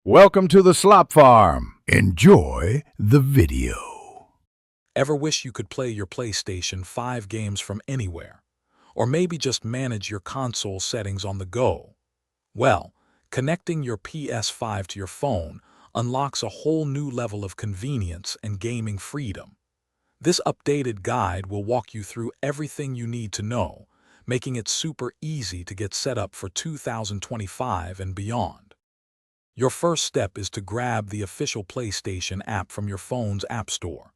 Welcome to the Slop Farm. Enjoy the video. Ever wish you could play your PlayStation 5 games from anywhere? Or maybe just manage your console settings on the go? Well, connecting your PS5 to your phone unlocks a whole new level of convenience and gaming freedom. This updated guide will walk you through everything you need to know, making it super easy to get set up for 2025 and beyond. Your first step is to grab the official PlayStation app from your phone's App Store.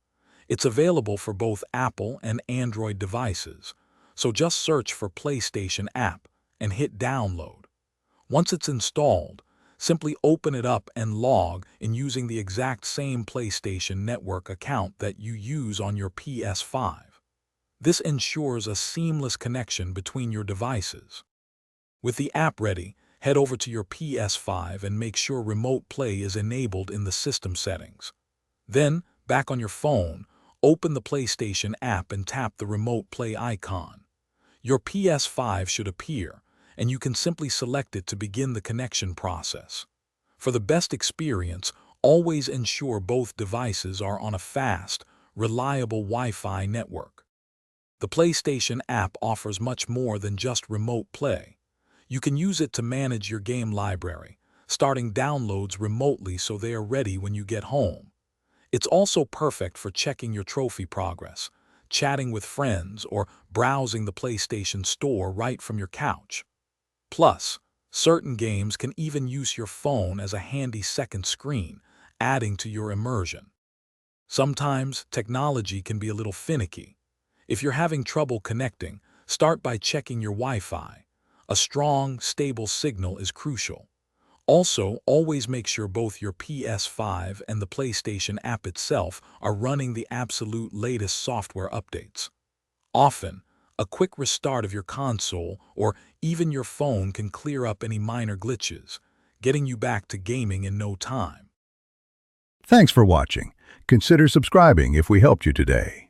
It's available for both Apple and Android devices, so just search for PlayStation app and hit download. Once it's installed, simply open it up and log in using the exact same PlayStation Network account that you use on your PS5. This ensures a seamless connection between your devices. With the app ready, head over to your PS5 and make sure Remote Play is enabled in the system settings. Then, back on your phone, open the PlayStation app and tap the Remote Play icon. Your PS5 should appear, and you can simply select it to begin the connection process. For the best experience, always ensure both devices are on a fast, reliable Wi-Fi network. The PlayStation app offers much more than just Remote Play. You can use it to manage your game library, starting downloads remotely so they are ready when you get home. It's also perfect for checking your trophy progress, chatting with friends, or browsing the PlayStation Store right from your couch. Plus, certain games can even use your phone as a handy second screen, adding to your immersion. Sometimes, technology can be a little finicky. If you're having trouble connecting, start by checking your Wi-Fi. A strong, stable signal is crucial. Also, always make sure both your PS5 and the PlayStation app itself are running the absolute latest software updates. Often, a quick restart of your console or even your phone can clear up any minor glitches, getting you back to gaming in no time. Thanks for watching. Consider subscribing if we helped you today.